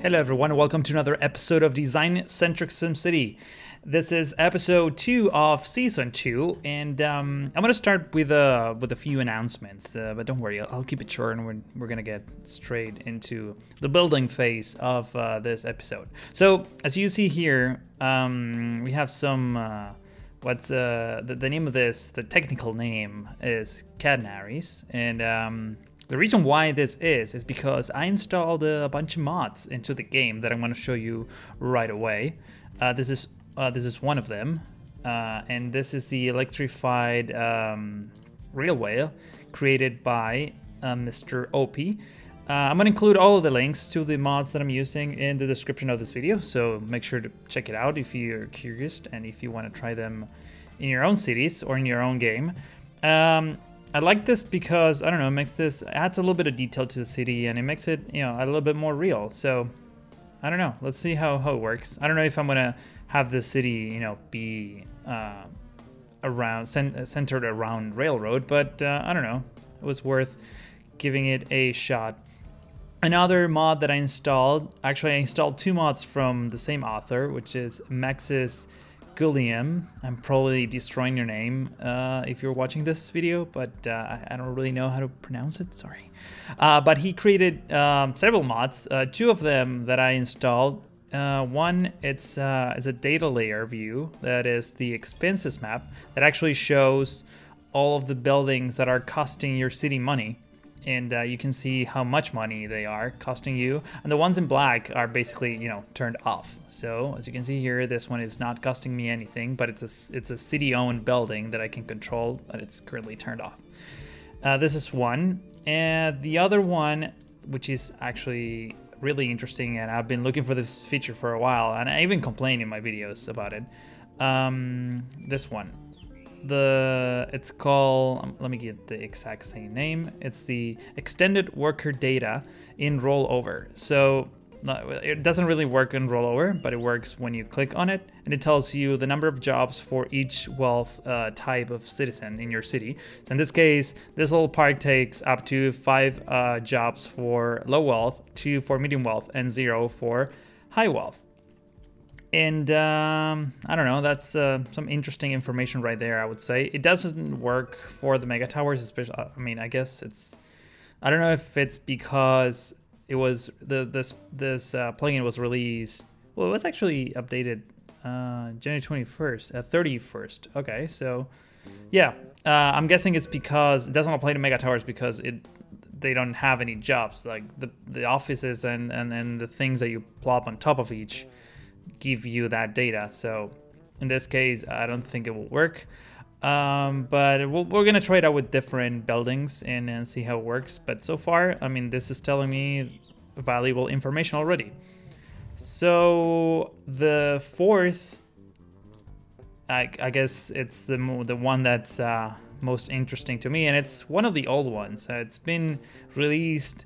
Hello everyone, welcome to another episode of Design-Centric SimCity. This is episode 2 of season 2, and I'm gonna start with a few announcements, but don't worry, I'll keep it short, and we're gonna get straight into the building phase of this episode. So as you see here, we have some the name of this, the technical name is Canaries, and the reason why this is because I installed a bunch of mods into the game that I'm going to show you right away. This is one of them, and this is the electrified railway created by Mr. OP. I'm going to include all of the links to the mods that I'm using in the description of this video, so make sure to check it out if you're curious and if you want to try them in your own cities or in your own game. I like this because, I don't know, it adds a little bit of detail to the city, and it makes it, you know, a little bit more real. So, I don't know, let's see how it works. I don't know if I'm gonna have the city, you know, be centered around railroad, but I don't know, it was worth giving it a shot. Another mod that I installed, actually I installed two mods from the same author, which is Maxis Gulliam. I'm probably destroying your name if you're watching this video, but I don't really know how to pronounce it, sorry. But he created several mods, two of them that I installed. One, it's a data layer view, that is the expenses map, that actually shows all of the buildings that are costing your city money. And you can see how much money they are costing you, and the ones in black are basically, you know, turned off. So as you can see here, this one is not costing me anything, but it's a city-owned building that I can control, but it's currently turned off. This is one, and the other one, which is actually really interesting, and I've been looking for this feature for a while, and I even complain in my videos about it. This one. It's called, let me get the exact same name. It's the extended worker data in rollover. So it doesn't really work in rollover, but it works when you click on it, and it tells you the number of jobs for each wealth type of citizen in your city. So in this case, this little park takes up to 5 jobs for low wealth, 2 for medium wealth, and 0 for high wealth. And I don't know, that's some interesting information right there, I would say. It doesn't work for the Megatowers, especially. I mean, I guess I don't know if it's because it was this plugin was released. Well, it was actually updated January 21st, 31st. Okay, so yeah, I'm guessing it's because it doesn't apply to Megatowers because they don't have any jobs, like the offices and the things that you plop on top of each give you that data. So in this case, I don't think it will work, but we're gonna try it out with different buildings and see how it works. But so far, I mean, this is telling me valuable information already. So the fourth, I guess it's the one that's most interesting to me, and it's one of the old ones. It's been released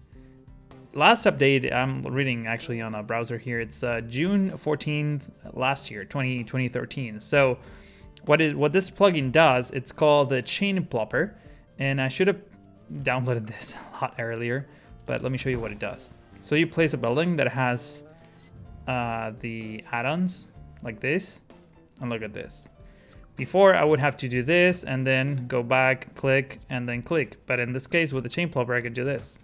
last update. I'm reading actually on a browser here. It's June 14th last year, 2013. So what this plugin does, it's called the Chain Plopper, and I should have downloaded this a lot earlier, but let me show you what it does. So you place a building that has the add-ons like this, and look at this. Before, I would have to do this and then go back, click, and then click. But in this case, with the Chain Plopper, I can do this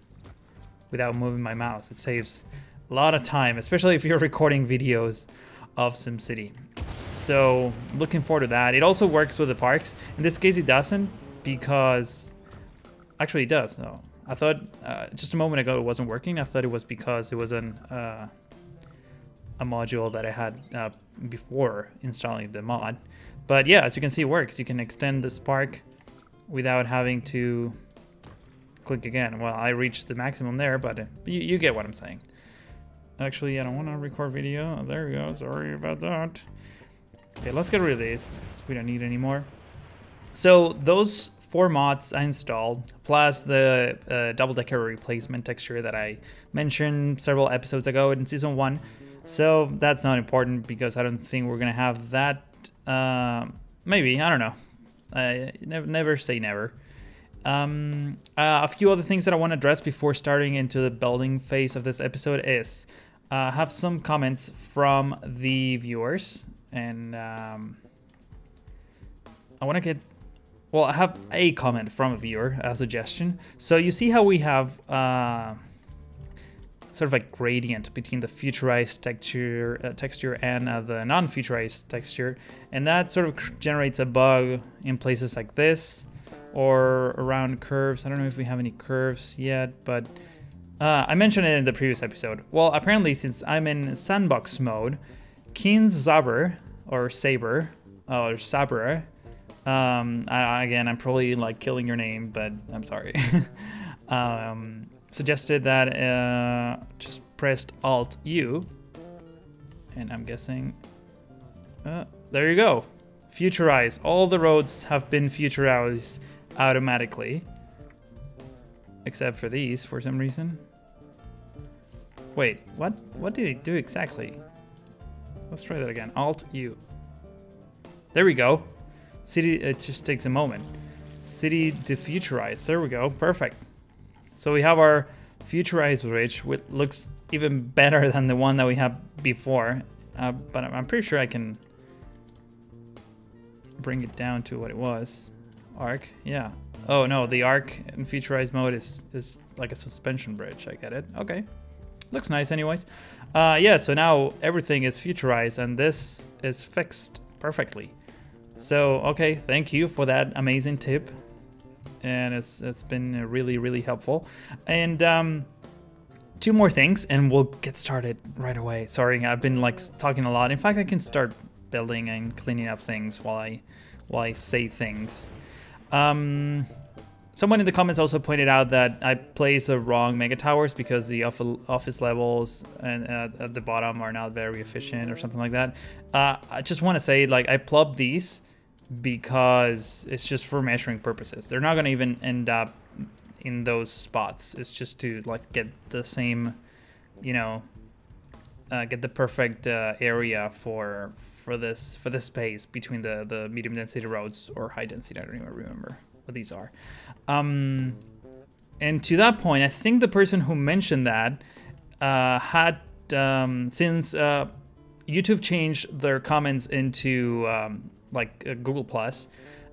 without moving my mouse. It saves a lot of time, especially if you're recording videos of SimCity. So looking forward to that. It also works with the parks. In this case, it doesn't, because actually it does. No, I thought just a moment ago it wasn't working. I thought it was because it was a module that I had before installing the mod. But yeah, as you can see, it works. You can extend this park without having to click again. Well, I reached the maximum there, but you get what I'm saying. Actually, I don't want to record video. Oh, there we go. Sorry about that. Okay, let's get rid of this because we don't need any more. So those 4 mods I installed, plus the double-decker replacement texture that I mentioned several episodes ago in season 1. So that's not important because I don't think we're gonna have that. Maybe, I don't know. Never say never. A few other things that I want to address before starting into the building phase of this episode is have some comments from the viewers, and I want to get, well, I have a comment from a viewer, a suggestion. So you see how we have sort of a gradient between the futurized texture and the non-futurized texture, and that sort of generates a bug in places like this or around curves. I don't know if we have any curves yet, but I mentioned it in the previous episode. Well, apparently, since I'm in Sandbox mode, Keen's Saber, or Saber, or Sabre, again, I'm probably like killing your name, but I'm sorry. Suggested that just pressed Alt-U, and I'm guessing, there you go. Futurize. All the roads have been futurized automatically, except for these for some reason. Wait, what did it do exactly? Let's try that again. Alt-U. There we go. City, it just takes a moment. City to futurize. There we go. Perfect. So we have our futurized bridge, which looks even better than the one that we had before. But I'm pretty sure I can bring it down to what it was. Arc, yeah. Oh no, the arc in futurized mode is like a suspension bridge. I get it. Okay. Looks nice anyways. Yeah, so now everything is futurized and this is fixed perfectly. So, okay, thank you for that amazing tip. And it's been really, really helpful. And two more things and we'll get started right away. Sorry, I've been like talking a lot. In fact, I can start building and cleaning up things while I say things. Someone in the comments also pointed out that I placed the wrong Megatowers because the office levels and at the bottom are not very efficient or something like that. I just want to say, like, I plopped these because it's just for measuring purposes. They're not going to even end up in those spots. It's just to like get the same, you know, get the perfect area for this space between the medium density roads or high density. I don't even remember what these are. And to that point, I think the person who mentioned that had since YouTube changed their comments into like Google Plus.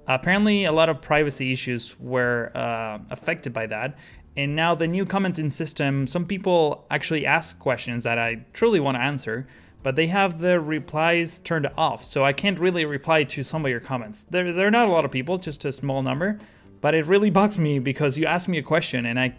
Apparently, a lot of privacy issues were affected by that. And now the new commenting system, some people actually ask questions that I truly want to answer, but they have the replies turned off. So I can't really reply to some of your comments. There are not a lot of people, just a small number, but it really bugs me because you ask me a question and I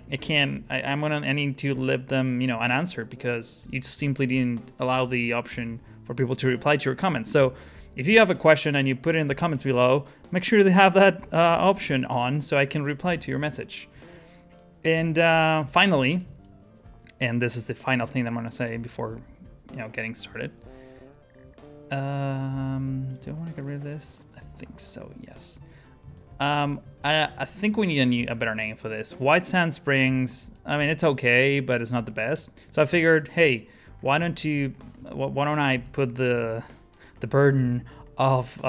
need to leave them, you know, unanswered because you simply didn't allow the option for people to reply to your comments. So if you have a question and you put it in the comments below, make sure to have that option on so I can reply to your message. And finally, and this is the final thing that I'm gonna say before, you know, getting started. Do I want to get rid of this? I think so, yes. I think we need a better name for this. White Sand Springs, I mean, it's okay, but it's not the best. So I figured, hey, why don't I put the burden of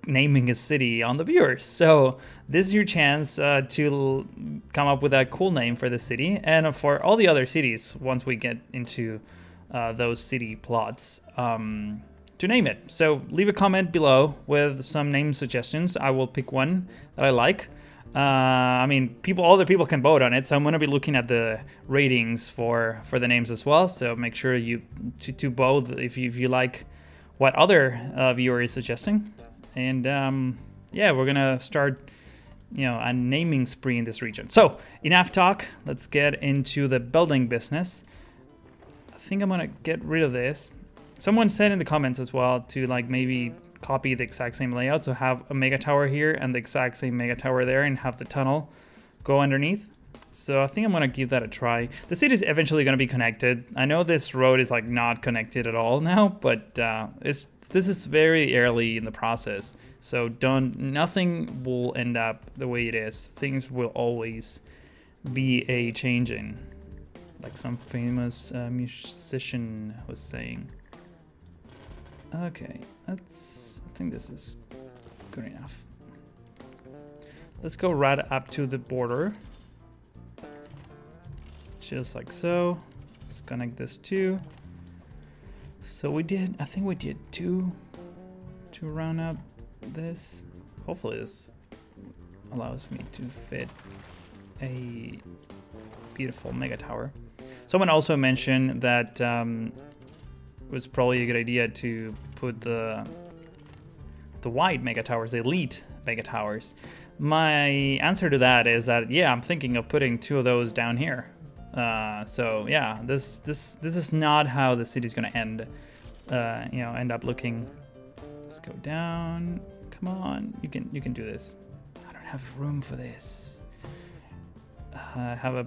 naming a city on the viewers? So this is your chance to come up with a cool name for the city and for all the other cities once we get into those city plots to name it. So leave a comment below with some name suggestions. I will pick one that I like. I mean, other people can vote on it, so I'm going to be looking at the ratings for the names as well. So make sure you to vote if you like what other viewer is suggesting. And yeah, we're gonna start, you know, a naming spree in this region. So enough talk. Let's get into the building business. I think I'm gonna get rid of this. Someone said in the comments as well to like maybe copy the exact same layout, so have a mega tower here and the exact same mega tower there, and have the tunnel go underneath. So I think I'm gonna give that a try. The city is eventually gonna be connected. I know this road is like not connected at all now, but this is very early in the process. So nothing will end up the way it is. Things will always be a changing, like some famous musician was saying. Okay, I think this is good enough. Let's go right up to the border. Just like so. Let's connect this too. So we did, I think we did two to round up this. Hopefully this allows me to fit a beautiful mega tower. Someone also mentioned that it was probably a good idea to put the white mega towers, the elite mega towers. My answer to that is that, yeah, I'm thinking of putting 2 of those down here. So yeah, this is not how the city's gonna end. You know, end up looking. Let's go down. Come on, you can do this. I don't have room for this. I have a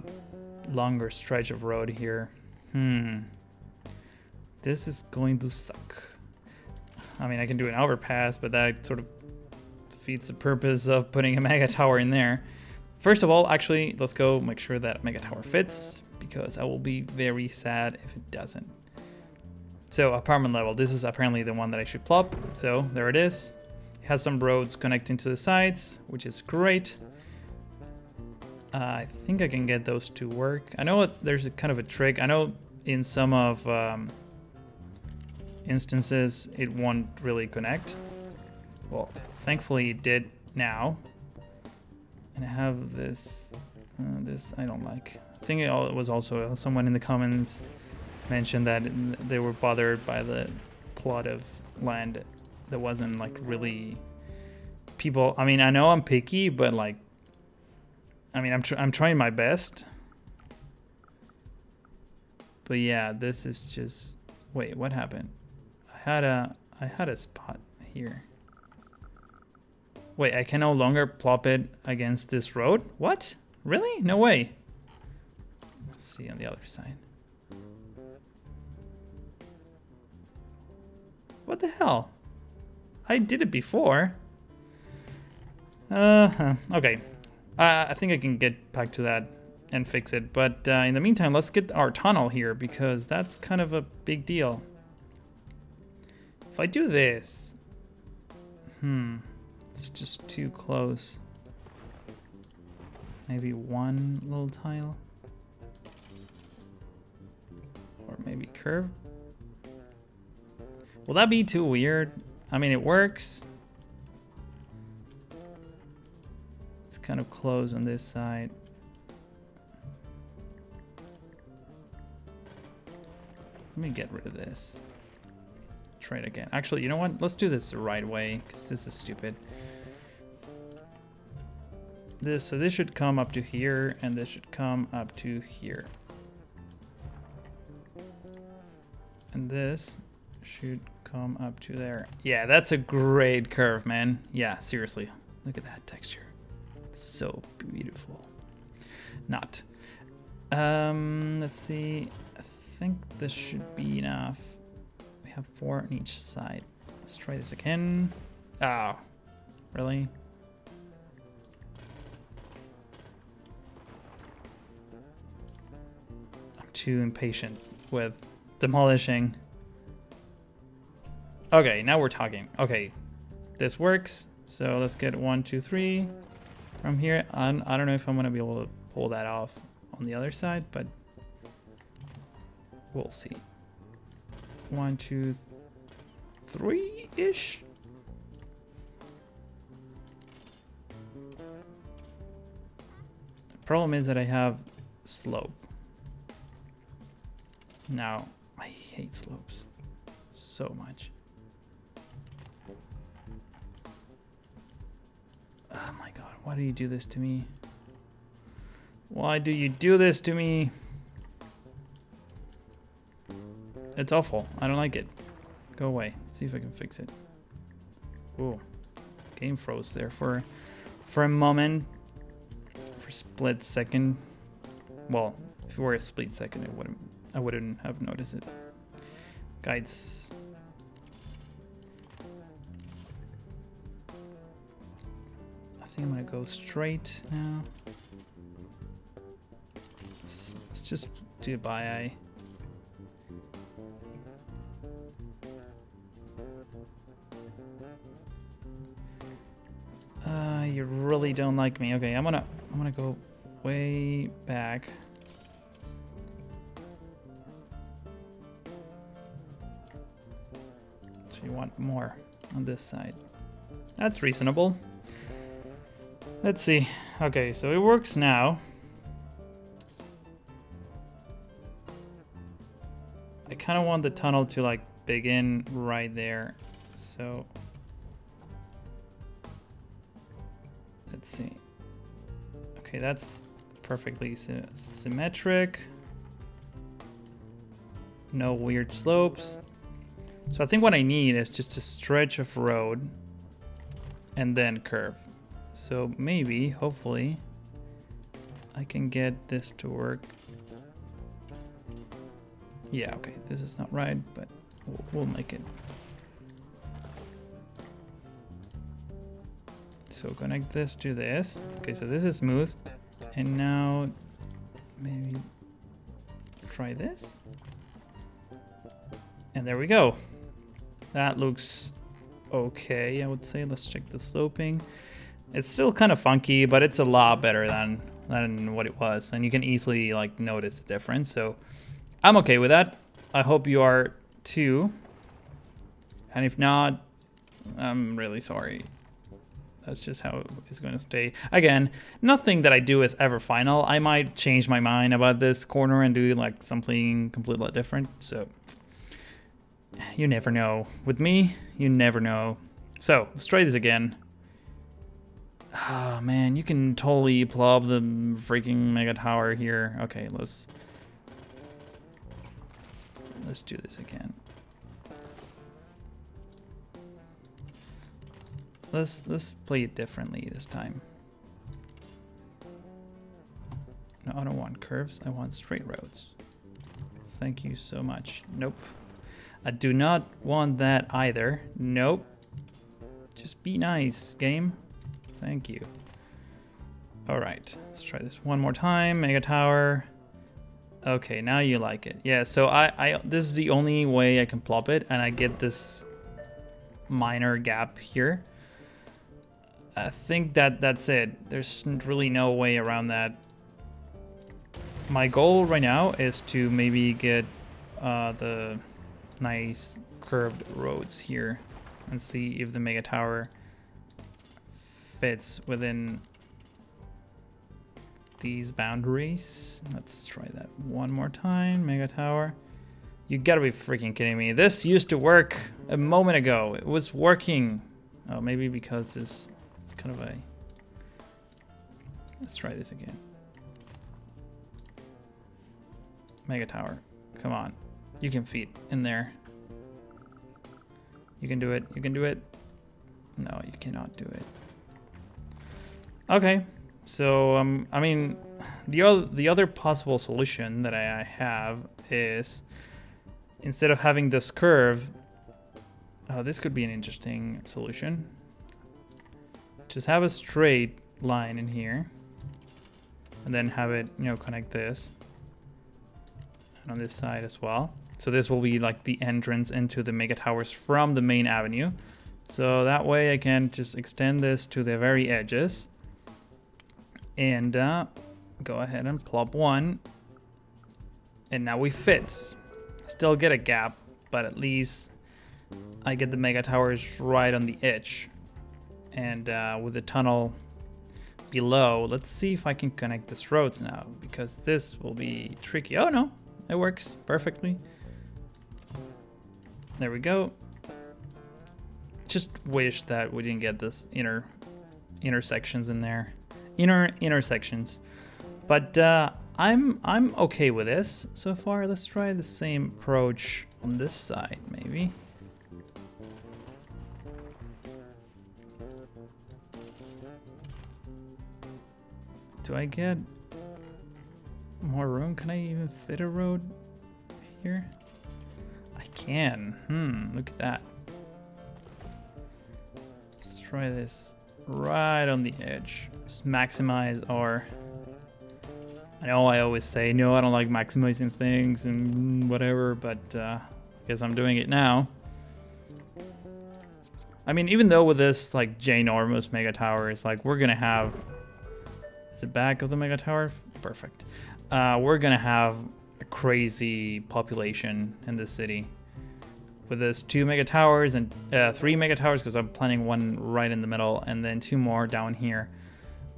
longer stretch of road here. This is going to suck. I mean, I can do an overpass, but that sort of defeats the purpose of putting a mega tower in there. First of all, actually, let's go make sure that mega tower fits, because I will be very sad if it doesn't. So apartment level, this is apparently the one that I should plop. So there it is. It has some roads connecting to the sides, which is great. I think I can get those to work. I know there's a kind of a trick. I know in some of instances it won't really connect. Well, thankfully it did now. And I have this, this I don't like. I think it was also someone in the comments mentioned that they were bothered by the plot of land that wasn't like really people. I mean, I know I'm picky, but like, I mean, I'm trying my best. But yeah, this is just, wait, what happened? I had a spot here. Wait, I can no longer plop it against this road? What? Really? No way. Let's see on the other side. What the hell? I did it before. Okay. I think I can get back to that and fix it. But in the meantime, let's get our tunnel here, because that's kind of a big deal. If I do this... it's just too close. Maybe one little tile. Or maybe curve. Will that be too weird? I mean, it works. It's kind of close on this side. Let me get rid of this. Try it again. Actually, you know what? Let's do this the right way, because this is stupid. So this should come up to here, and this should come up to here. And this should come up to there. Yeah, that's a great curve, man. Yeah, seriously. Look at that texture. So beautiful. Not. Let's see. I think this should be enough. We have 4 on each side. Let's try this again. Oh, really? I'm too impatient with demolishing. Okay, now we're talking. Okay, this works. So let's get 1, 2, 3 from here. I don't know if I'm gonna be able to pull that off on the other side, but we'll see. 1, 2, 3-ish. The problem is that I have slope. Now, I hate slopes so much. Oh my god, why do you do this to me? Why do you do this to me? It's awful. I don't like it. Go away. Let's see if I can fix it. Ooh. Game froze there for a moment. For a split second. Well, if it were a split second, I wouldn't have noticed it. Guides. I think I'm gonna go straight now. Let's just do a by eye. You really don't like me. Okay, I'm gonna go way back. actually want more on this side. That's reasonable. Let's see. Okay, so it works now. I kind of want the tunnel to like begin right there. So let's see. Okay, that's perfectly symmetric. No weird slopes. So I think what I need is just a stretch of road and then curve. So maybe, hopefully, I can get this to work. Yeah, okay, this is not right, but we'll make it. So connect this to this. Okay, so this is smooth. And now maybe try this. And there we go. That looks okay, I would say. Let's check the sloping. It's still kind of funky, but it's a lot better than what it was. And you can easily like notice the difference. So I'm okay with that. I hope you are too. And if not, I'm really sorry. That's just how it's going to stay. Again, nothing that I do is ever final. I might change my mind about this corner and do like something completely different. So you never know. With me, you never know. So let's try this again. Oh man, you can totally plop the freaking mega tower here. Okay, let's do this again. Let's play it differently this time. No, I don't want curves. I want straight roads. Thank you so much. Nope. I do not want that either. Nope. Just be nice, game. Thank you. All right, let's try this one more time. Mega tower. Okay, now you like it. Yeah, so this is the only way I can plop it, and I get this minor gap here. I think that's it. There's really no way around that. My goal right now is to maybe get the nice curved roads here and see if the mega tower fits within these boundaries. Let's try that one more time. Mega tower. You gotta be freaking kidding me. This used to work a moment ago. It was working. Oh, maybe because it's kind of a... Let's try this again. Mega tower. Come on. You can fit in there. You can do it. You can do it. No, you cannot do it. Okay. So, I mean, the other possible solution that I have is, instead of having this curve, this could be an interesting solution. Just have a straight line in here, and then have it, you know, connect this, and on this side as well. So this will be like the entrance into the mega towers from the main avenue. So that way I can just extend this to the very edges. And go ahead and plop one. And now we fit. Still get a gap, but at least I get the mega towers right on the edge. And with the tunnel below, let's see if I can connect this roads now, because this will be tricky. Oh no, it works perfectly. There we go. Just wish that we didn't get this intersections in there. Intersections. But I'm okay with this so far. Let's try the same approach on this side, maybe. Do I get more room? Can I even fit a road here? I can. Look at that. Let's try this right on the edge. Let's maximize our... I know I always say, no, I don't like maximizing things and whatever, but I guess I'm doing it now. I mean, even though with this, like, ginormous mega tower, it's like, we're gonna have... Is it back of the mega tower? Perfect. We're gonna have a crazy population in this city. with this 2 Megatowers and 3 Megatowers, because I'm planning one right in the middle, and then 2 more down here.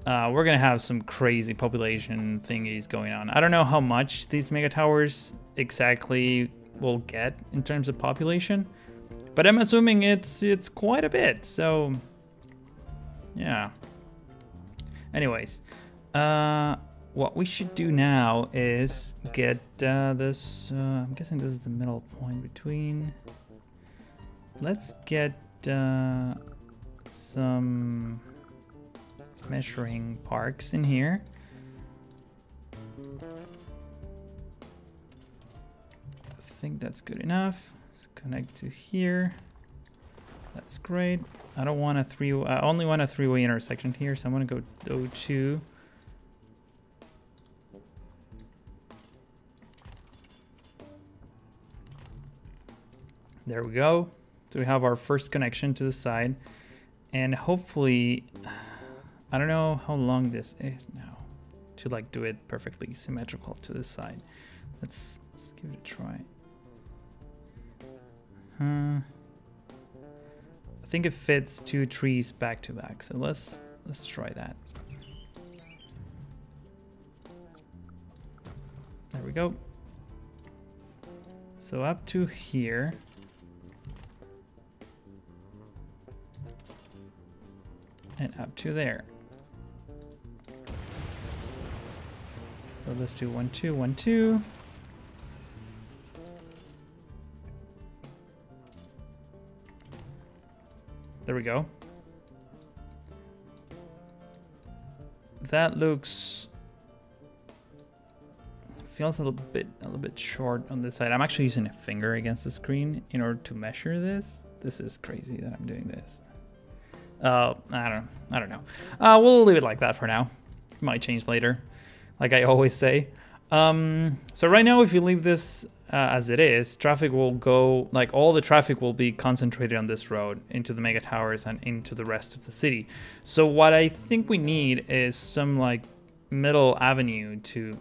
We're gonna have some crazy population thingies going on. I don't know how much these Megatowers exactly will get in terms of population, but I'm assuming it's quite a bit. So yeah. Anyways, what we should do now is get this. I'm guessing this is the middle point between. Let's get some measuring parks in here. I think that's good enough. Let's connect to here. That's great. I don't want a I only want a 3-way intersection here, so I'm gonna go O2. There we go. So we have our first connection to the side, and hopefully, I don't know how long this is now to like do it perfectly symmetrical to the side. Let's give it a try. I think it fits 2 trees back to back, so let's try that. There we go. So up to here. And up to there. So let's do 1, 2, 1, 2. There we go. That looks feels a little bit short on this side. I'm actually using a finger against the screen in order to measure this. This is crazy that I'm doing this. I don't know. We'll leave it like that for now. It might change later, like I always say. So right now, if you leave this as it is, traffic will go, like all the traffic will be concentrated on this road into the Megatowers and into the rest of the city. So what I think we need is some like middle avenue to,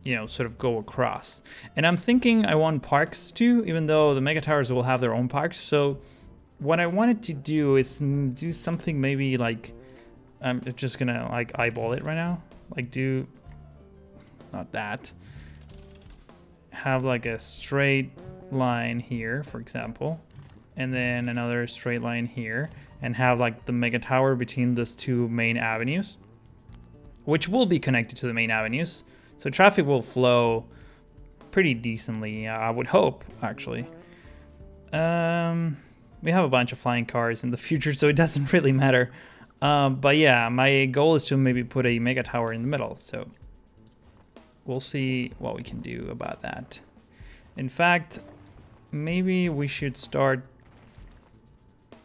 you know, sort of go across. And I'm thinking I want parks too, even though the Megatowers will have their own parks. So what I wanted to do is do something maybe like, I'm just gonna like eyeball it right now. Like do, not that. Have like a straight line here, for example. And then another straight line here. And have like the Mega Tower between those 2 main avenues. Which will be connected to the main avenues. So traffic will flow pretty decently, I would hope, actually. We have a bunch of flying cars in the future, so it doesn't really matter. But yeah, my goal is to maybe put a Mega Tower in the middle, so we'll see what we can do about that. In fact, maybe we should start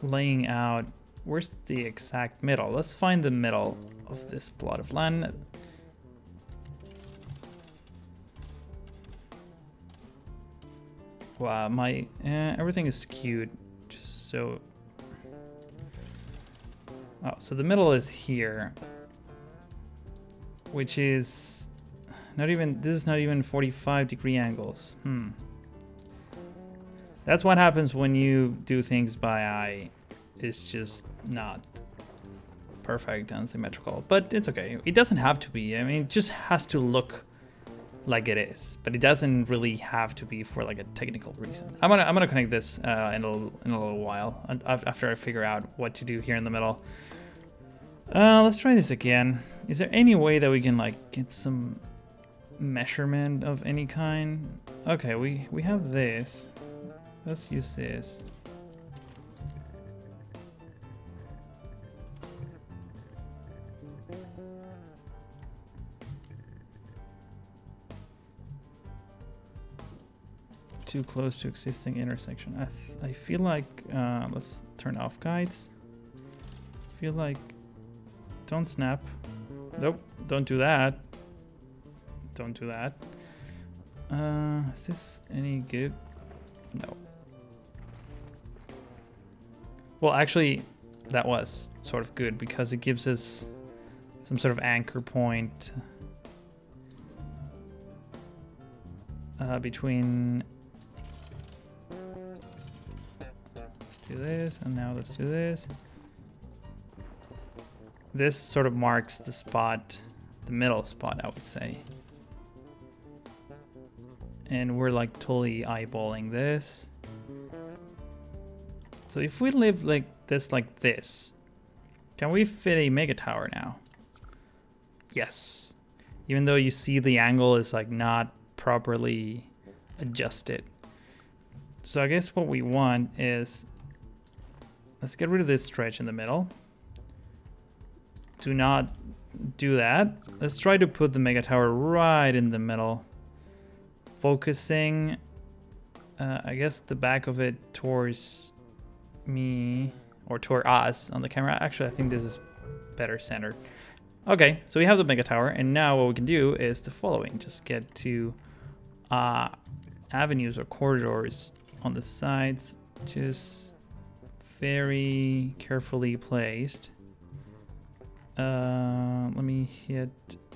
laying out, where's the exact middle? Let's find the middle of this plot of land. Wow, my everything is skewed. So, oh, so the middle is here, which is not even, this is not even 45-degree angles. That's what happens when you do things by eye. It's just not perfect and symmetrical, but it's okay. It doesn't have to be. I mean, it just has to look like it is, but it doesn't really have to be for like a technical reason. I'm gonna connect this in a little while after I figure out what to do here in the middle. Let's try this again. Is there any way that we can like get some measurement of any kind? Okay, we have this. Let's use this. Too close to existing intersection. I feel like let's turn off guides. I feel like don't snap. Nope, don't do that. Don't do that. Is this any good? No. Well, actually, that was sort of good because it gives us some sort of anchor point between do this, and now let's do this. This sort of marks the spot, the middle spot, I would say. And we're like totally eyeballing this. So if we live like this, can we fit a mega tower now? Yes. Even though you see the angle is like not properly adjusted. So I guess what we want is, let's get rid of this stretch in the middle. Do not do that. Let's try to put the mega tower right in the middle. Focusing, I guess, the back of it towards me or toward us on the camera. Actually, I think this is better centered. Okay, so we have the mega tower, and now what we can do is the following. Just get to avenues or corridors on the sides, just very carefully placed. Let me hit,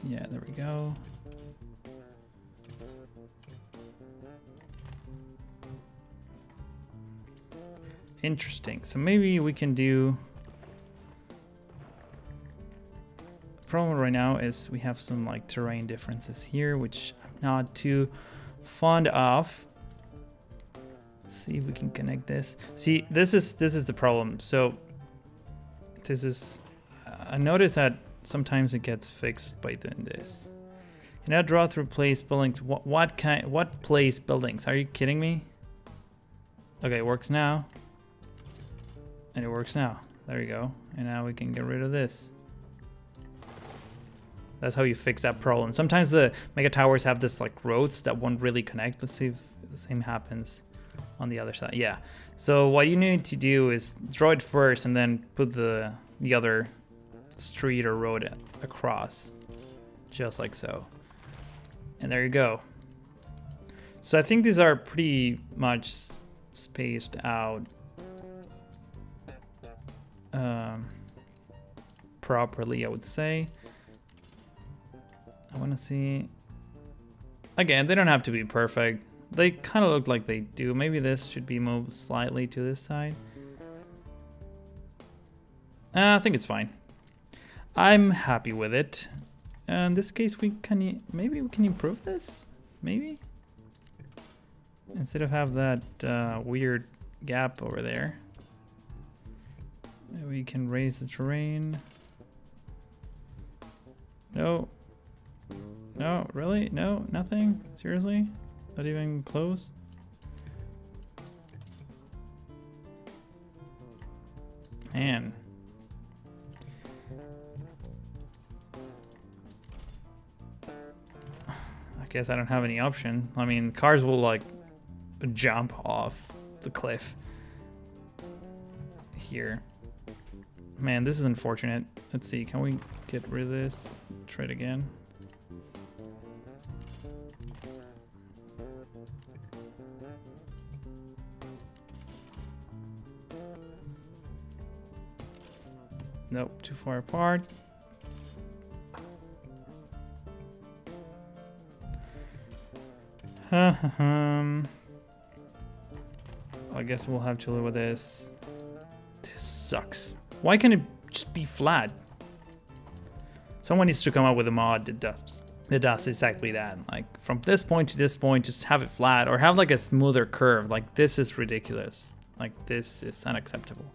yeah, there we go. Interesting. So maybe we can do. The problem right now is we have some like terrain differences here, which I'm not too fond of. Let's see if we can connect this. See, this is the problem. So this is. I noticed that sometimes it gets fixed by doing this. Can I draw through place buildings? What place buildings? Are you kidding me? Okay, it works now. And it works now. There you go. And now we can get rid of this. That's how you fix that problem. Sometimes the mega towers have this like roads that won't really connect. Let's see if the same happens on the other side. Yeah. So what you need to do is draw it first and then put the other street or road across. Just like so. And there you go. So I think these are pretty much spaced out properly, I would say. I want to see. Again, they don't have to be perfect. They kind of look like they do. Maybe this should be moved slightly to this side. I think it's fine. I'm happy with it. In this case, maybe we can improve this. Maybe instead of have that weird gap over there. We can raise the terrain. No. No, really? No, nothing? Seriously? Not even close? Man. I guess I don't have any option. I mean, cars will like jump off the cliff here. Man, this is unfortunate. Let's see, can we get rid of this? Try it again. Nope, too far apart. I guess we'll have to live with this. This sucks. Why can't it just be flat? Someone needs to come up with a mod that does exactly that. Like from this point to this point, just have it flat or have like a smoother curve. Like this is ridiculous. Like this is unacceptable.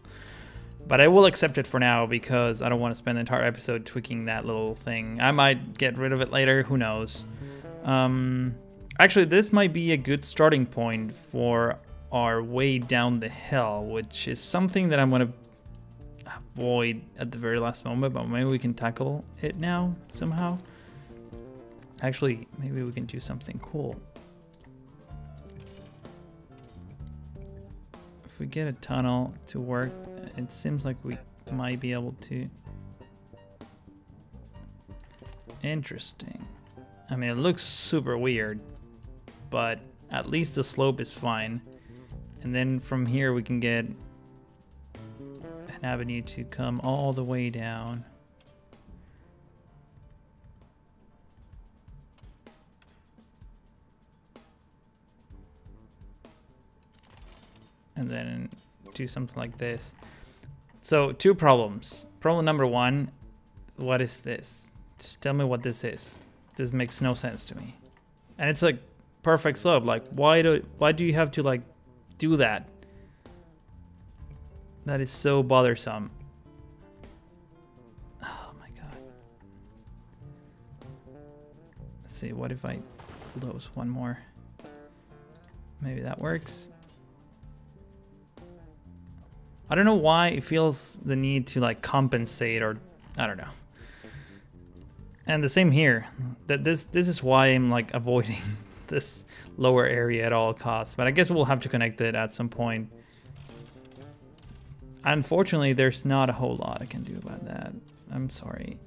But I will accept it for now because I don't want to spend the entire episode tweaking that little thing. I might get rid of it later, who knows. Actually, this might be a good starting point for our way down the hill, which is something that I'm going to avoid at the very last moment, but maybe we can tackle it now somehow. Actually, maybe we can do something cool. If we get a tunnel to work, it seems like we might be able to. Interesting. I mean, it looks super weird, but at least the slope is fine. And then from here we can get an avenue to come all the way down. And then do something like this. So 2 problems. Problem number 1, what is this? Just tell me what this is. This makes no sense to me. And it's like perfect slope. Like why do you have to like do that? That is so bothersome. Oh my god. Let's see, what if I bulldoze one more? Maybe that works. I don't know why it feels the need to like compensate, or I don't know. And the same here. That this is why I'm like avoiding this lower area at all costs. But I guess we'll have to connect it at some point. Unfortunately, there's not a whole lot I can do about that. I'm sorry.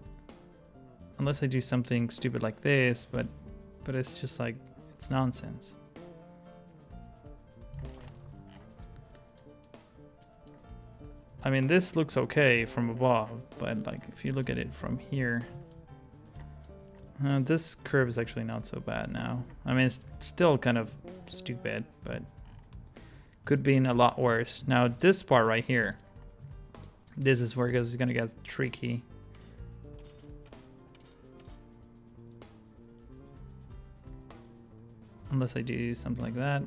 Unless I do something stupid like this, but it's just like, it's nonsense. I mean, this looks okay from above, but like if you look at it from here, this curve is actually not so bad now. I mean, it's still kind of stupid, but could be a lot worse. Now this part right here, this is where it's gonna get tricky. Unless I do something like that.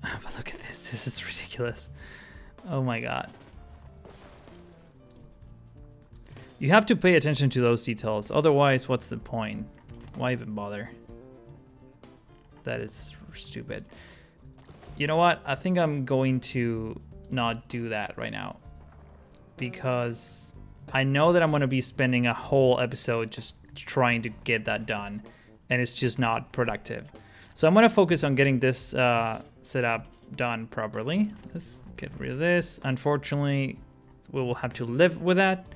But look at this. This is ridiculous. Oh my god. You have to pay attention to those details. Otherwise, what's the point? Why even bother? That is stupid. You know what? I think I'm going to not do that right now. Because I know that I'm going to be spending a whole episode just trying to get that done. And it's just not productive. So I'm going to focus on getting this setup done properly. Let's get rid of this. Unfortunately, we will have to live with that,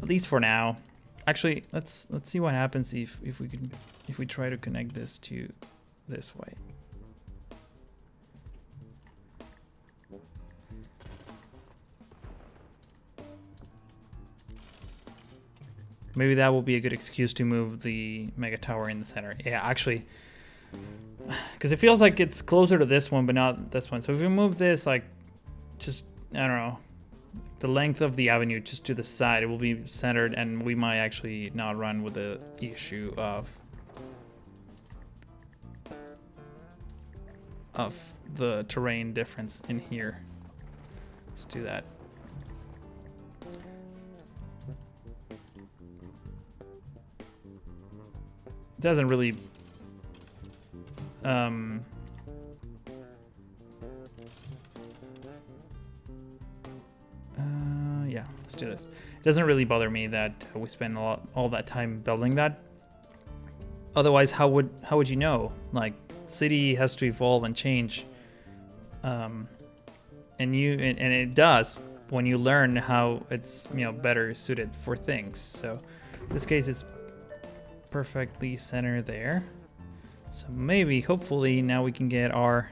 at least for now. Actually, let's see what happens if we try to connect this to this way. Maybe that will be a good excuse to move the mega tower in the center. Yeah, actually, because it feels like it's closer to this one, but not this one. So if we move this, like, just, I don't know, the length of the avenue just to the side, it will be centered, and we might actually not run with the issue of the terrain difference in here. Let's do that. Doesn't really yeah, let's do this. It doesn't really bother me that we spend all that time building that. Otherwise, how would you know? Like, city has to evolve and change, and it does when you learn how it's, you know, better suited for things. So in this case, it's perfectly centered there. So maybe, hopefully, now we can get our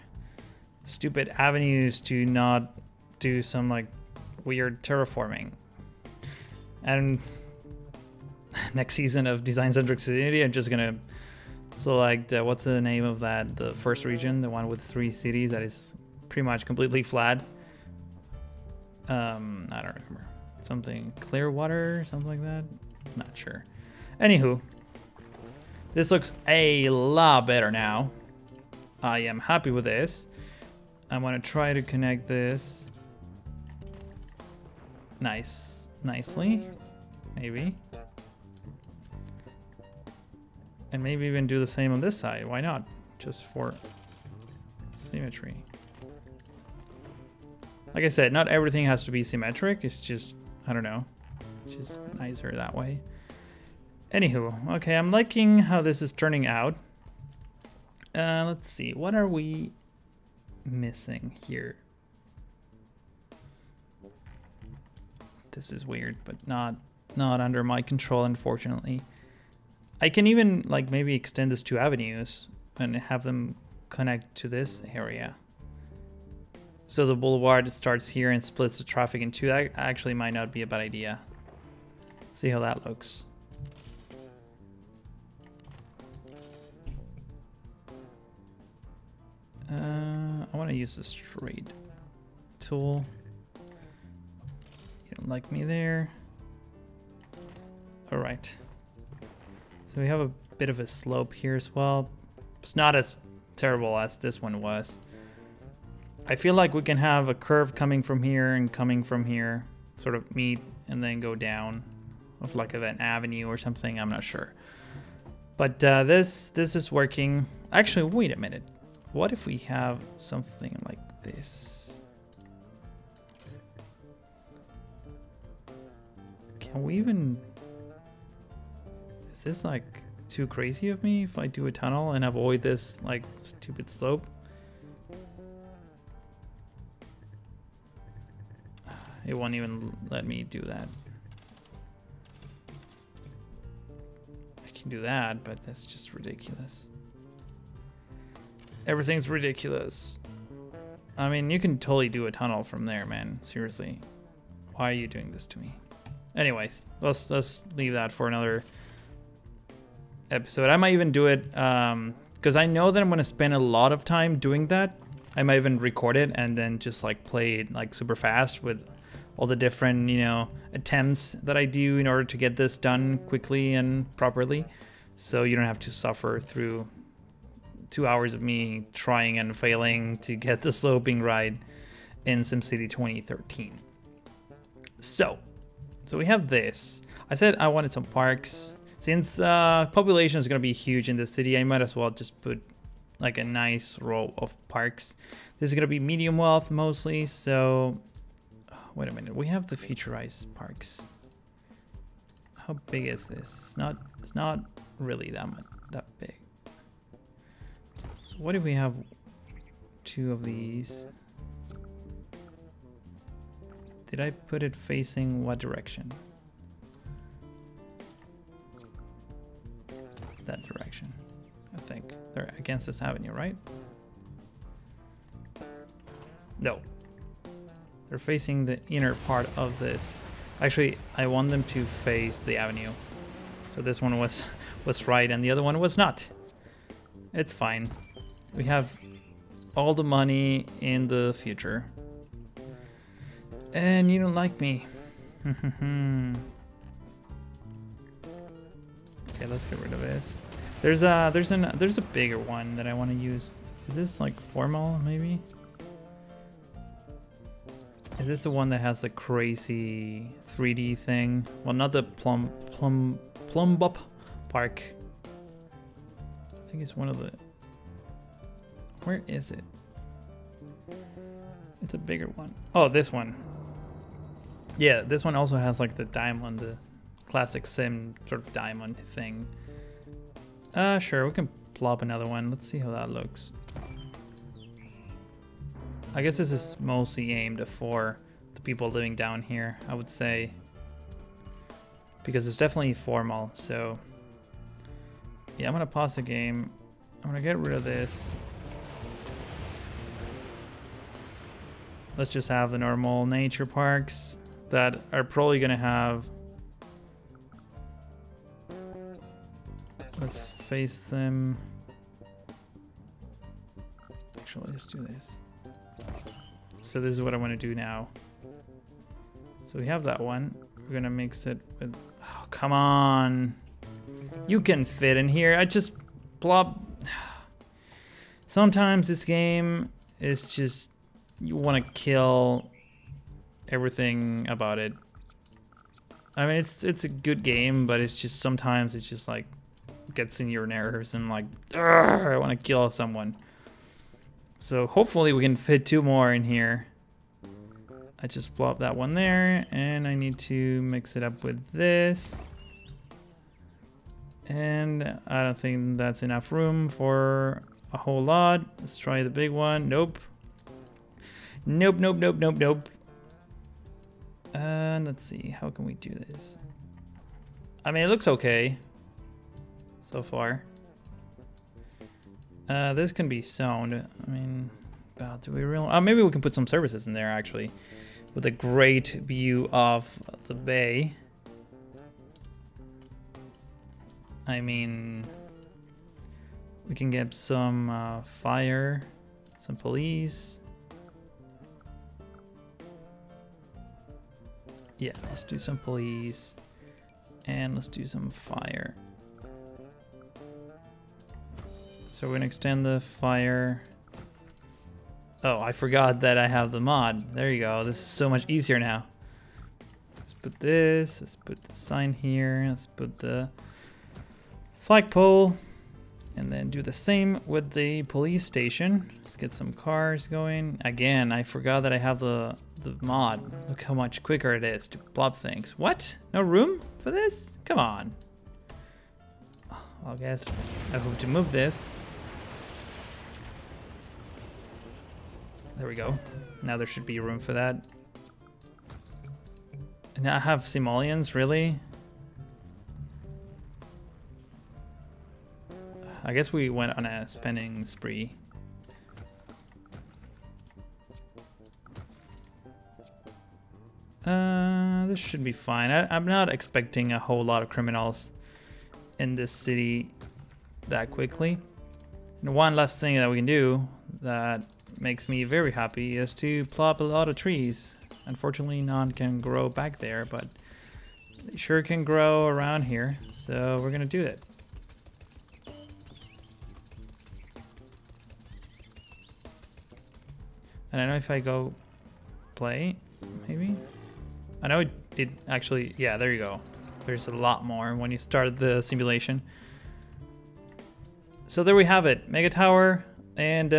stupid avenues to not do some like weird terraforming. And next season of Design Centric City, I'm just gonna select what's the name of that? The first region, the one with 3 cities that is pretty much completely flat. I don't remember. Something Clearwater, something like that. Not sure. Anywho. This looks a lot better now. I am happy with this. I want to try to connect this nicely, maybe. And maybe even do the same on this side. Why not? Just for symmetry. Like I said, not everything has to be symmetric. It's just, I don't know. It's just nicer that way. Anywho, okay, I'm liking how this is turning out. Let's see, what are we missing here? This is weird, but not under my control, unfortunately. I can even like maybe extend this to avenues and have them connect to this area. So the boulevard starts here and splits the traffic in 2. That actually might not be a bad idea. See how that looks. I want to use the straight tool. You don't like me there. All right. So we have a bit of a slope here as well. It's not as terrible as this one was. I feel like we can have a curve coming from here and coming from here, sort of meet and then go down of like an avenue or something. I'm not sure. But this is working. Actually, wait a minute. What if we have something like this? Can we even... Is this like too crazy of me if I do a tunnel and avoid this like stupid slope? It won't even let me do that. I can do that, but that's just ridiculous. Everything's ridiculous. I mean, you can totally do a tunnel from there, man. Seriously. Why are you doing this to me? Anyways, let's leave that for another episode. I might even do it because I know that I'm going to spend a lot of time doing that. I might even record it and then just like play it like super fast with all the different, you know, attempts that I do in order to get this done quickly and properly. So you don't have to suffer through 2 hours of me trying and failing to get the sloping right in SimCity 2013. So we have this. I said I wanted some parks. Since population is going to be huge in the city, I might as well just put like a nice row of parks. This is going to be medium wealth mostly, so... Wait a minute, we have the Futurize parks. How big is this? It's not really that big. So what if we have 2 of these? Did I put it facing what direction? That direction, I think. They're against this avenue, right? No. They're facing the inner part of this. Actually, I want them to face the avenue. So this one was right and the other one was not. It's fine. We have all the money in the future. And you don't like me. Okay, let's get rid of this. There's a bigger one that I want to use. Is this like formal maybe? Is this the one that has the crazy 3D thing? Well, not the Plop Park. I think it's one of the... Where is it? It's a bigger one. Oh, this one. Yeah, this one also has like the diamond, the classic sim sort of diamond thing. Sure, we can plop another one. Let's see how that looks. I guess this is mostly aimed for the people living down here, I would say. Because it's definitely formal, so... Yeah, I'm gonna pause the game. I'm gonna get rid of this. Let's just have the normal nature parks that are probably gonna have... Let's face them. Actually, let's do this. So this is what I want to do now. So we have that one. We're gonna mix it with... Oh, come on. You can fit in here. I just... Plop. Sometimes this game is just... You want to kill everything about it. I mean, it's a good game, but it's just sometimes it's just like... Gets in your nerves and like... I want to kill someone. So hopefully we can fit 2 more in here. I just plop that one there, and I need to mix it up with this. And I don't think that's enough room for a whole lot. Let's try the big one. Nope. Nope, nope, nope, nope, nope. And let's see, how can we do this? I mean, it looks okay so far. This can be zoned. I mean, do we really? Maybe we can put some services in there actually, with a great view of the bay. I mean, we can get some fire some police. Yeah, let's do some police. And let's do some fire. So we're gonna extend the fire. Oh, I forgot that I have the mod. There you go. This is so much easier now. Let's put this. Let's put the sign here. Let's put the flagpole. And then do the same with the police station. Let's get some cars going. Again, I forgot that I have the mod. Look how much quicker it is to plop things. What? No room for this? Come on. Well, I guess I hope to move this. There we go. Now there should be room for that. And I have simoleons, really? I guess we went on a spending spree. This should be fine. I'm not expecting a whole lot of criminals in this city that quickly. And one last thing that we can do that makes me very happy is to plop a lot of trees. Unfortunately, none can grow back there, but they sure can grow around here. So we're gonna do it. And I know if I go play, maybe? I know it actually, yeah, there you go. There's a lot more when you start the simulation. So there we have it, Megatower and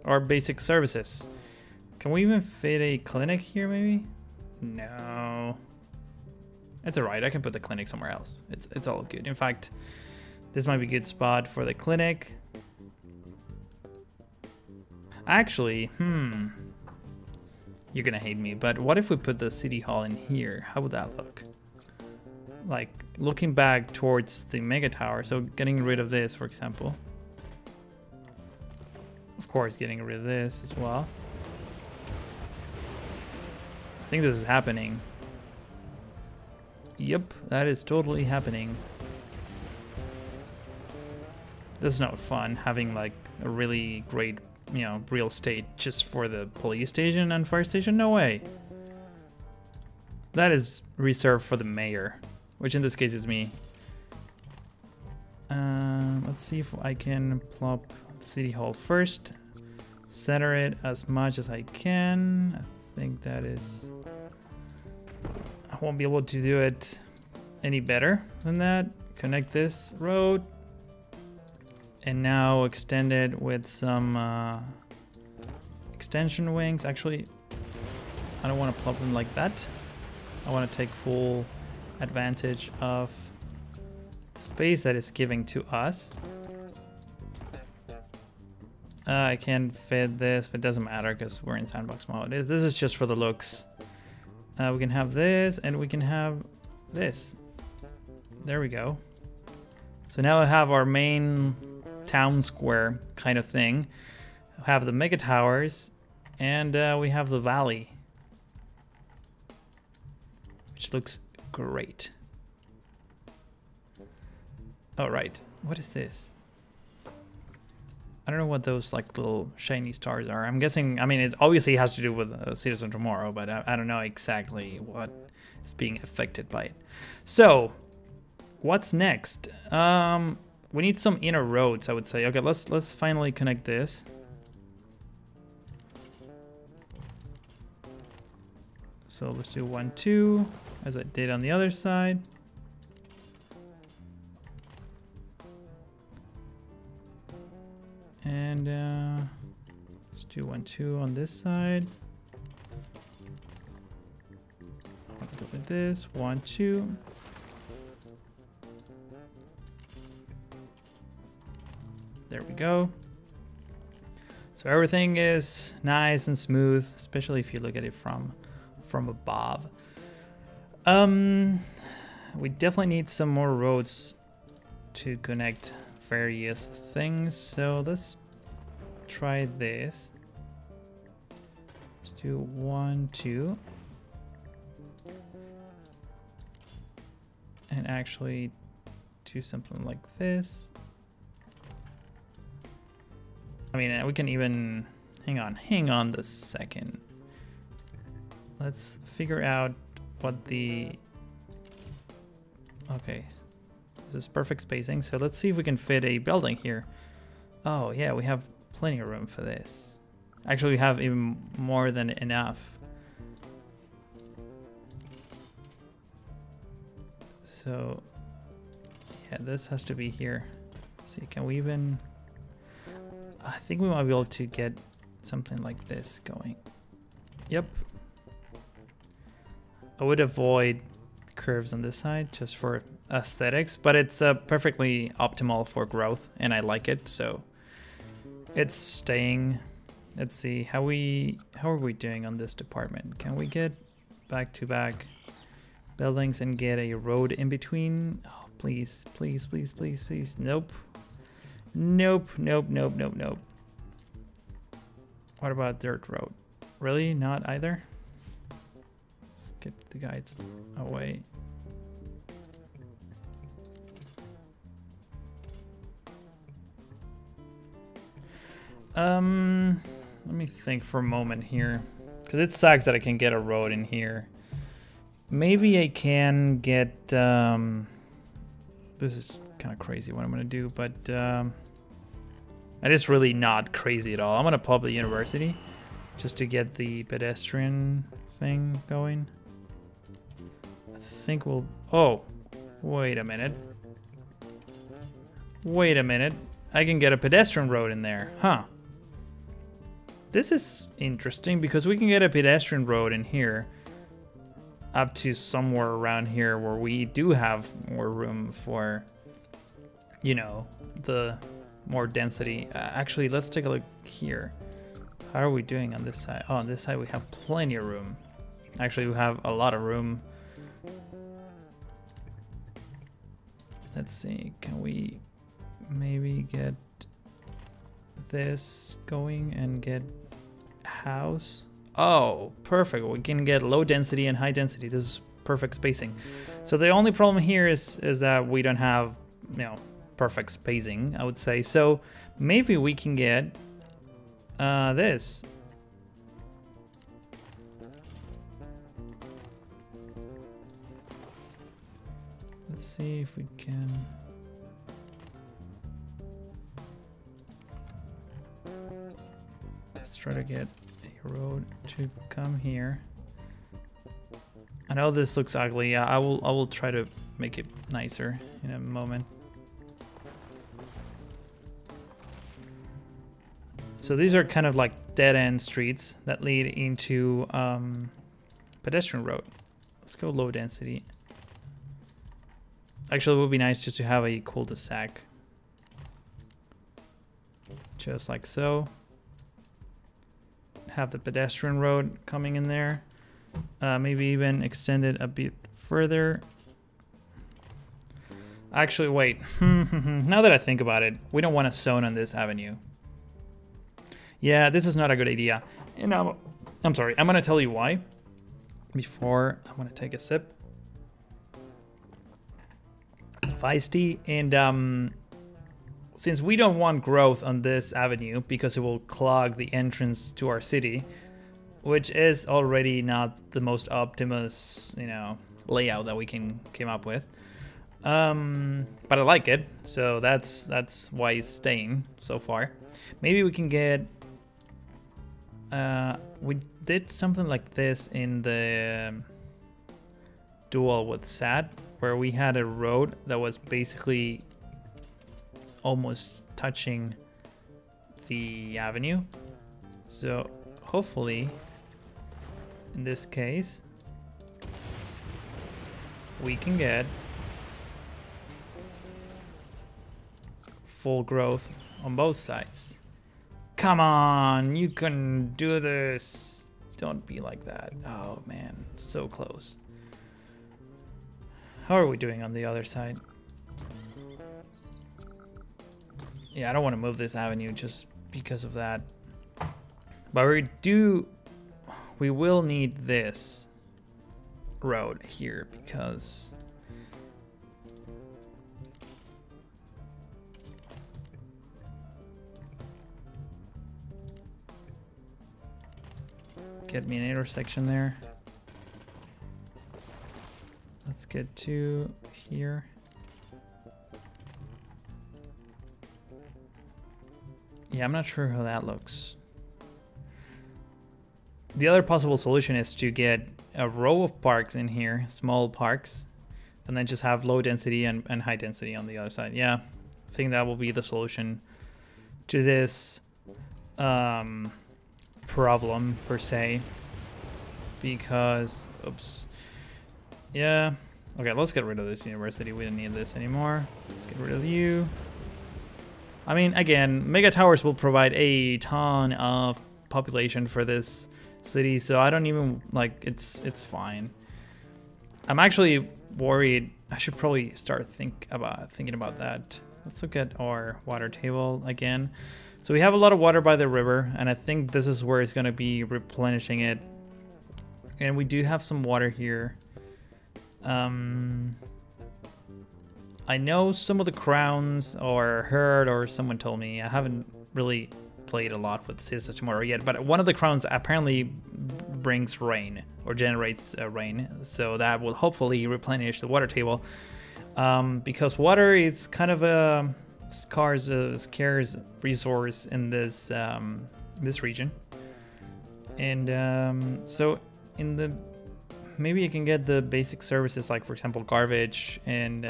our basic services. Can we even fit a clinic here maybe? No. It's alright, I can put the clinic somewhere else. It's all good. In fact, this might be a good spot for the clinic. Actually, you're gonna hate me, but what if we put the city hall in here? How would that look? Like, looking back towards the Megatower, so getting rid of this, for example. Of course, getting rid of this as well. I think this is happening. Yep, that is totally happening. This is not fun, having like a really great, you know, real estate just for the police station and fire station. No way. That is reserved for the mayor, which in this case is me. Let's see if I can plop the city hall first. Center it as much as I can. I think that is... I won't be able to do it any better than that. Connect this road. And now extend it with some extension wings. Actually, I don't want to plop them like that. I want to take full advantage of the space that is giving to us. I can fit this, but it doesn't matter because we're in sandbox mode. This is just for the looks. We can have this and we can have this. There we go. So now I have our main town square kind of thing. We have the Megatowers and we have the valley, which looks great. All right, what is this? I don't know what those like little shiny stars are. I'm guessing, I mean, it obviously has to do with Citizen Tomorrow, but I don't know exactly what is being affected by it. So, what's next? We need some inner roads, I would say. Okay, let's finally connect this. So let's do 1, 2, as I did on the other side. And let's do 1, 2 on this side. I'll do it with this, 1, 2. There we go. So everything is nice and smooth, especially if you look at it from above. We definitely need some more roads to connect various things. So let's try this. Let's do 1, 2. And actually do something like this. I mean, we can even, hang on the second. Let's figure out what the, okay, this is perfect spacing. So let's see if we can fit a building here. Oh yeah, we have plenty of room for this. Actually, we have even more than enough. So yeah, this has to be here. Let's see, can we even, I think we might be able to get something like this going. Yep. I would avoid curves on this side just for aesthetics, but it's perfectly optimal for growth and I like it, so it's staying. Let's see how are we doing on this department? Can we get back-to-back buildings and get a road in between? Oh, please, please, please, please, please. Nope. Nope, nope, nope, nope, nope. What about dirt road? Really? Not either? Let's get the guides away. Let me think for a moment here, because it sucks that I can get a road in here. Maybe I can get, this is kind of crazy what I'm gonna do, but it is really not crazy at all. I'm gonna pop the university just to get the pedestrian thing going. I think we'll, oh, wait a minute. Wait a minute. I can get a pedestrian road in there, huh? This is interesting because we can get a pedestrian road in here up to somewhere around here where we do have more room for, you know, the more density. Actually, let's take a look here. How are we doing on this side? Oh, on this side we have plenty of room. Actually, we have a lot of room. Let's see, can we maybe get this going and get house? Oh, perfect. We can get low density and high density. This is perfect spacing. So the only problem here is that we don't have, you know, perfect spacing, I would say. So maybe we can get this. Let's see if we can. Let's try to get a road to come here. I know this looks ugly. Yeah, I will try to make it nicer in a moment. So these are kind of like dead-end streets that lead into pedestrian road. Let's go low density. Actually, it would be nice just to have a cul-de-sac. Just like so. Have the pedestrian road coming in there. Maybe even extend it a bit further. Actually, wait. Now that I think about it, we don't want a zone on this avenue. Yeah, this is not a good idea. And I'm sorry, I'm gonna tell you why. Before I'm gonna take a sip. Feisty, and since we don't want growth on this avenue because it will clog the entrance to our city, which is already not the most optimus, you know, layout that we came up with. But I like it, so that's why it's staying so far. Maybe we can get. We did something like this in the duel with SAT, where we had a road that was basically almost touching the avenue. So hopefully, in this case, we can get full growth on both sides. Come on, you can do this. Don't be like that. Oh man, so close. How are we doing on the other side? Yeah, I don't want to move this avenue just because of that. But we will need this road here because get me an intersection there. Let's get to here. Yeah, I'm not sure how that looks. The other possible solution is to get a row of parks in here, small parks, and then just have low density and high density on the other side. Yeah, I think that will be the solution to this problem per se, because, oops. Yeah, okay, let's get rid of this university. We don't need this anymore. Let's get rid of you. I mean, again, Megatowers will provide a ton of population for this city, so I don't even, like, it's fine. I'm actually worried. I should probably start thinking about that. Let's look at our water table again. So we have a lot of water by the river, and I think this is where it's going to be replenishing it. And we do have some water here. I know some of the crowns, or heard, or someone told me. I haven't really played a lot with Citizens Tomorrow yet, but one of the crowns apparently brings rain, or generates rain, so that will hopefully replenish the water table, because water is kind of a scarce resource in this this region. And so in the, maybe you can get the basic services, like for example garbage and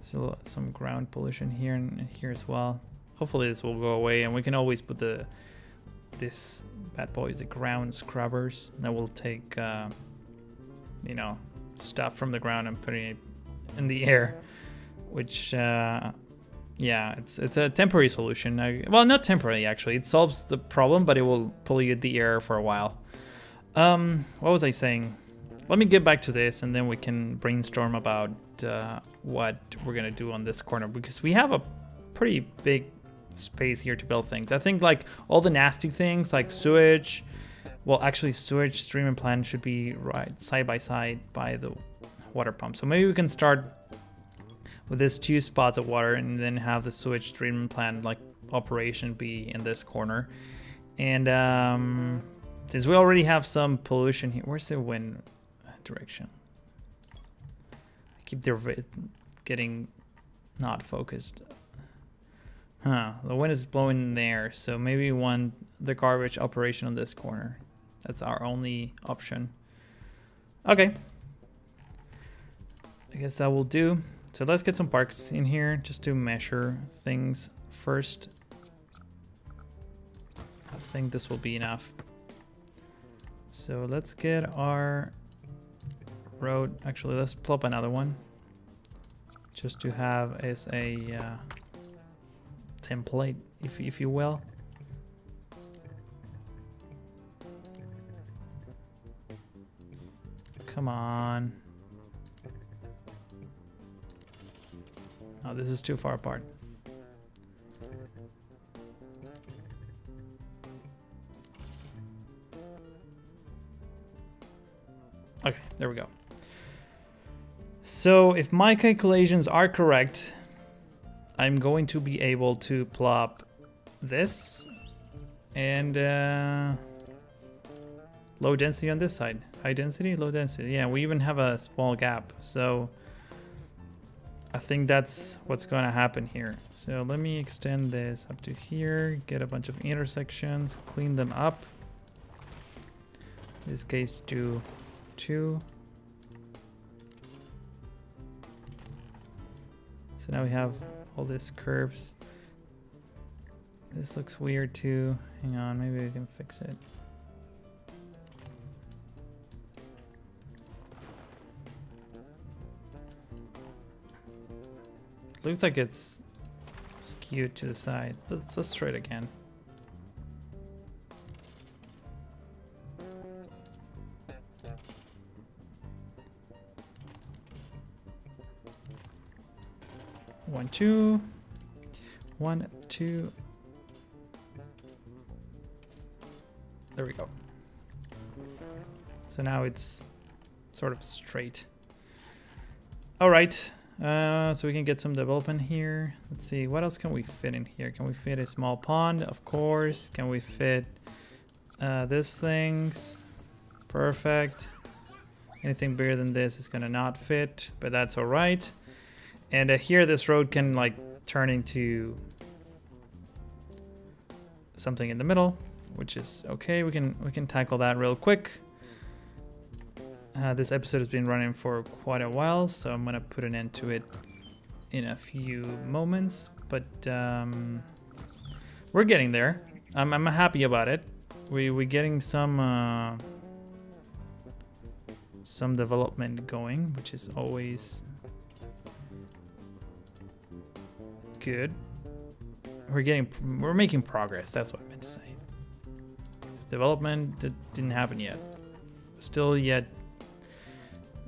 so some ground pollution here and here as well. Hopefully this will go away, and we can always put this bad boys, the ground scrubbers, that will take you know, stuff from the ground and putting it in the air, which yeah, it's a temporary solution. Well, not temporary actually. It solves the problem, but it will pollute the air for a while. What was I saying? Let me get back to this, and then we can brainstorm about what we're gonna do on this corner, because we have a pretty big space here to build things. I think like all the nasty things like sewage, well actually sewage treatment plant should be right side by side by the water pump. So maybe we can start with this 2 spots of water, and then have the sewage treatment plant like operation be in this corner. And since we already have some pollution here, where's the wind direction? I keep getting not focused. Huh, the wind is blowing there, so maybe we want the garbage operation on this corner. That's our only option. Okay, I guess that will do. So let's get some parks in here just to measure things first. I think this will be enough. So let's get our road. Actually, let's plop another one just to have as a template, if you will. Come on. Oh, this is too far apart. Okay, there we go. So if my calculations are correct, I'm going to be able to plop this and low density on this side. High density, low density. Yeah, we even have a small gap. So I think that's what's going to happen here. So let me extend this up to here, get a bunch of intersections, clean them up. In this case, do 2. So now we have all these curves. This looks weird too. Hang on, maybe we can fix it. Looks like it's skewed to the side. Let's try it again. One, two. 1, 2. There we go. So now it's sort of straight. All right. So we can get some development here. Let's see, what else can we fit in here? Can we fit a small pond? Of course. Can we fit these things? Perfect. Anything bigger than this is gonna not fit, but that's all right. And here this road can like turn into something in the middle, which is okay. We can tackle that real quick. This episode has been running for quite a while, so I'm gonna put an end to it in a few moments. But we're getting there. I'm happy about it. We're getting some development going, which is always good. We're making progress. That's what I meant to say. This development that didn't happen yet. Still yet.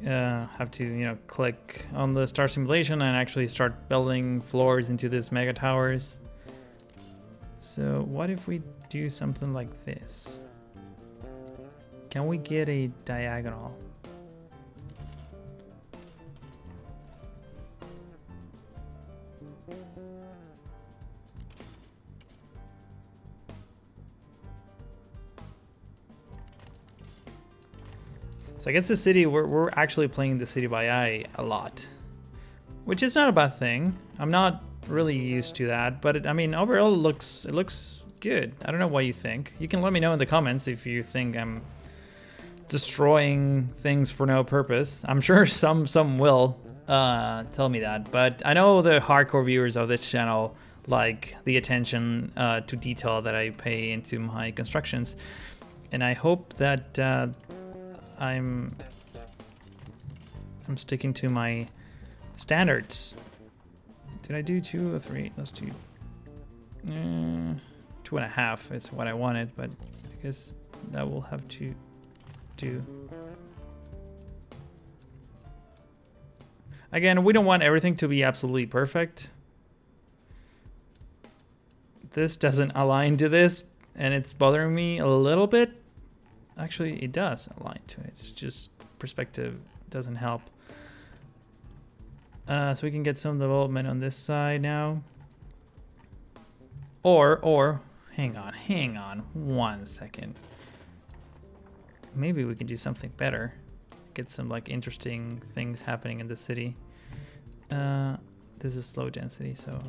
Have to, click on the star simulation and actually start building floors into this Megatowers. So what if we do something like this? Can we get a diagonal? So I guess the city, we're actually playing the city by eye a lot, which is not a bad thing. I'm not really used to that, but I mean, overall it looks good. I don't know what you think. You can let me know in the comments if you think I'm destroying things for no purpose. I'm sure some will tell me that, but I know the hardcore viewers of this channel like the attention to detail that I pay into my constructions, and I hope that I'm sticking to my standards. Did I do 2 or 3? Let's do 2.5 is what I wanted, but I guess that will have to do. Again, we don't want everything to be absolutely perfect. This doesn't align to this, and it's bothering me a little bit. Actually, it does align to it. It's just perspective doesn't help. So we can get some development on this side now. Or hang on 1 second. Maybe we can do something better. Get some like interesting things happening in the city. This is low density, so.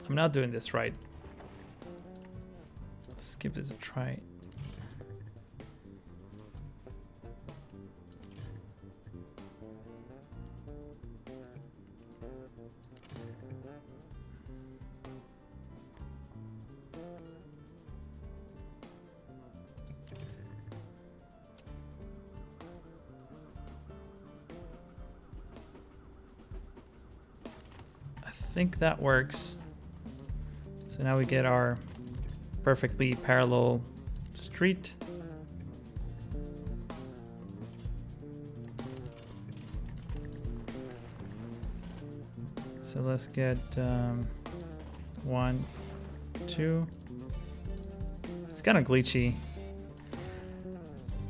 I'm not doing this right. Let's give this a try. I think that works. So now we get our perfectly parallel street. So let's get 1, 2. It's kind of glitchy,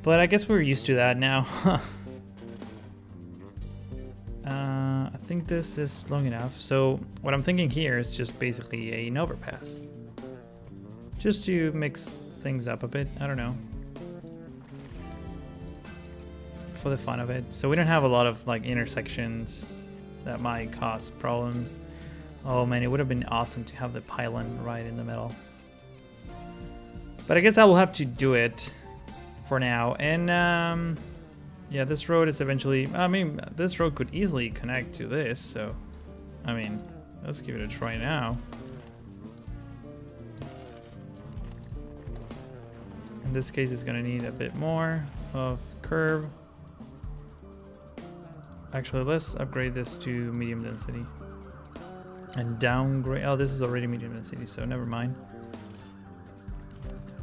but I guess we're used to that now. I think this is long enough. So what I'm thinking here is just basically an overpass, just to mix things up a bit. I don't know, for the fun of it. So we don't have a lot of like intersections that might cause problems. Oh man, it would have been awesome to have the pylon right in the middle. But I guess I will have to do it for now. And yeah, this road is eventually, I mean, this road could easily connect to this. So, I mean, let's give it a try now. In this case, it's gonna need a bit more of curve. Actually, let's upgrade this to medium density. And downgrade, oh, this is already medium density, so never mind.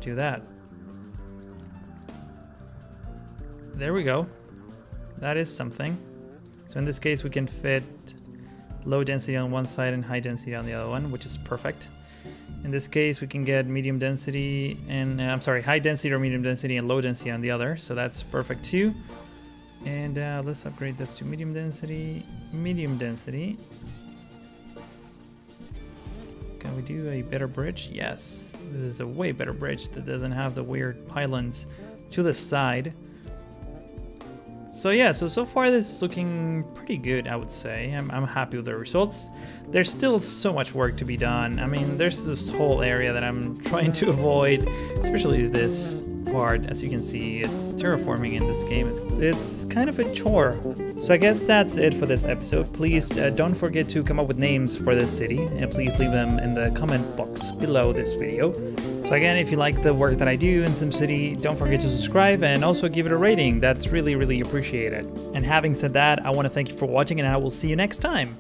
Do that. There we go. That is something. So in this case, we can fit low density on one side and high density on the other one, which is perfect. In this case, we can get medium density and, I'm sorry, high density or medium density and low density on the other. So that's perfect too. And let's upgrade this to medium density, medium density. Can we do a better bridge? Yes, this is a way better bridge that doesn't have the weird pylons to the side. So yeah, so far this is looking pretty good, I would say. I'm happy with the results. There's still so much work to be done. I mean, there's this whole area that I'm trying to avoid, especially this part. As you can see, it's terraforming in this game. It's kind of a chore. So I guess that's it for this episode. Please don't forget to come up with names for this city, and please leave them in the comment box below this video. So again, if you like the work that I do in SimCity, don't forget to subscribe and also give it a rating. That's really, really appreciated. And having said that, I want to thank you for watching, and I will see you next time.